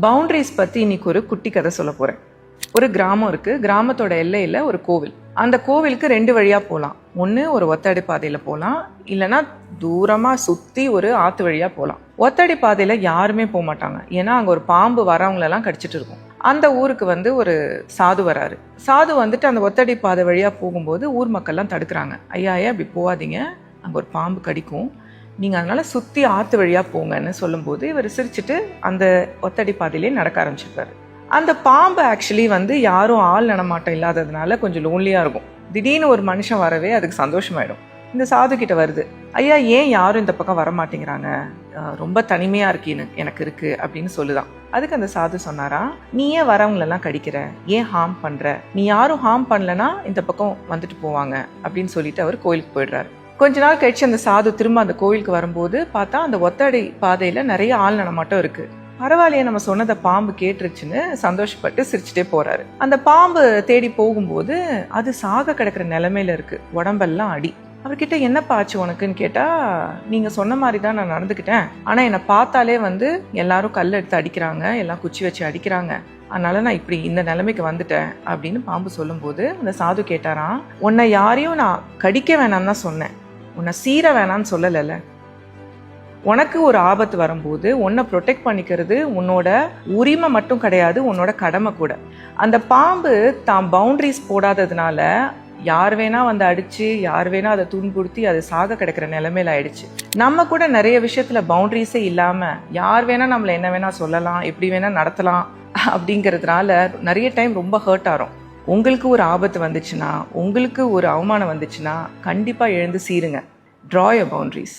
Boundaries பற்றி இன்னைக்கு ஒரு குட்டி கதை சொல்ல போகிறேன். ஒரு கிராமம் இருக்குது. கிராமத்தோட எல்லையில் ஒரு கோவில். அந்த கோவிலுக்கு 2 வழியாக போகலாம். ஒன்று ஒரு ஒத்தடி பாதையில் போகலாம், இல்லைன்னா தூரமாக சுற்றி ஒரு ஆற்று வழியாக போகலாம். ஒத்தடி பாதையில் யாருமே போக மாட்டாங்க, ஏன்னா அங்கே ஒரு பாம்பு வரவங்களெல்லாம் கடிச்சிட்டு இருக்கும். அந்த ஊருக்கு ஒரு சாது வராரு. சாது வந்துட்டு அந்த ஒத்தடி பாதை வழியாக போகும்போது ஊர் மக்கள்லாம் தடுக்கிறாங்க. ஐயா அப்படி போகாதீங்க, அங்கே ஒரு பாம்பு கடிக்கும், நீங்கள் அதனால் சுற்றி ஆற்று வழியாக போங்கன்னு சொல்லும்போது இவர் சிரிச்சுட்டு அந்த ஒத்தடி பாதையிலே நடக்க ஆரம்பிச்சிருக்காரு. அந்த பாம்பு ஆக்சுவலி யாரும் ஆள் நடமாட்டம் இல்லாததுனால கொஞ்சம் லோன்லியாக இருக்கும். திடீர்னு ஒரு மனுஷன் வரவே அதுக்கு சந்தோஷமாயிடும். இந்த சாது கிட்ட வருது, ஐயா ஏன் யாரும் இந்த பக்கம் வர மாட்டேங்கிறாங்க, ரொம்ப தனிமையாக இருக்கீன்னு எனக்கு இருக்குது அப்படின்னு சொல்லுதான். அதுக்கு அந்த சாது சொன்னாரா, நீ ஏன் வரவங்களெல்லாம் கடிக்கிற, ஏன் ஹார்ம் பண்ணுற, நீ யாரும் ஹார்ம் பண்ணலன்னா இந்த பக்கம் வந்துட்டு போவாங்க அப்படின்னு சொல்லிட்டு அவர் கோயிலுக்கு போயிடுறாரு. கொஞ்ச நாள் கழிச்சு அந்த சாது திரும்ப அந்த கோவிலுக்கு வரும்போது பார்த்தா அந்த ஒத்தடி பாதையில நிறைய ஆள் நடமாட்டம் இருக்கு. பரவாயில்லையே, நம்ம சொன்னதை பாம்பு கேட்டுருச்சுன்னு சந்தோஷப்பட்டு சிரிச்சுட்டே போறாரு. அந்த பாம்பு தேடி போகும்போது அது சாக கிடக்கிற நிலைமையில இருக்கு, உடம்பெல்லாம் அடி. அவர்கிட்ட என்னப்பா ஆச்சு உனக்குன்னு கேட்டா, நீங்க சொன்ன மாதிரி தான் நான் நடந்துக்கிட்டேன், ஆனா என்னை பார்த்தாலே எல்லாரும் கல் எடுத்து அடிக்கிறாங்க, எல்லாம் குச்சி வச்சு அடிக்கிறாங்க, அதனால நான் இப்படி இந்த நிலைமைக்கு வந்துட்டேன் அப்படின்னு பாம்பு சொல்லும்போது அந்த சாது கேட்டாராம், உன்னை யாரையும் நான் கடிக்க வேணாம்னு தான் சொன்னேன், உன்னை சீர வேணான்னு சொல்லலைல்ல. உனக்கு ஒரு ஆபத்து வரும்போது உன்னை ப்ரொடெக்ட் பண்ணிக்கிறது உன்னோட உரிமை மட்டும் கிடையாது, உன்னோட கடமை கூட. அந்த பாம்பு தான் பவுண்டரிஸ் போடாததுனால யார் வேணா அடிச்சு, யார் வேணா அதை துன்புறுத்தி அது சாக கிடக்கிற நிலைமையில ஆயிடுச்சு. நம்ம கூட நிறைய விஷயத்துல பவுண்டரிஸே இல்லாம யார் வேணா நம்மளை என்ன வேணா சொல்லலாம், எப்படி வேணா நடத்தலாம் அப்படிங்கிறதுனால நிறைய டைம் ரொம்ப ஹர்ட் ஆகிறோம். உங்களுக்கு ஒரு ஆபத்து வந்துச்சுன்னா, உங்களுக்கு ஒரு அவமானம் வந்துச்சுன்னா கண்டிப்பாக எழுந்து சீருங்க. Draw your boundaries.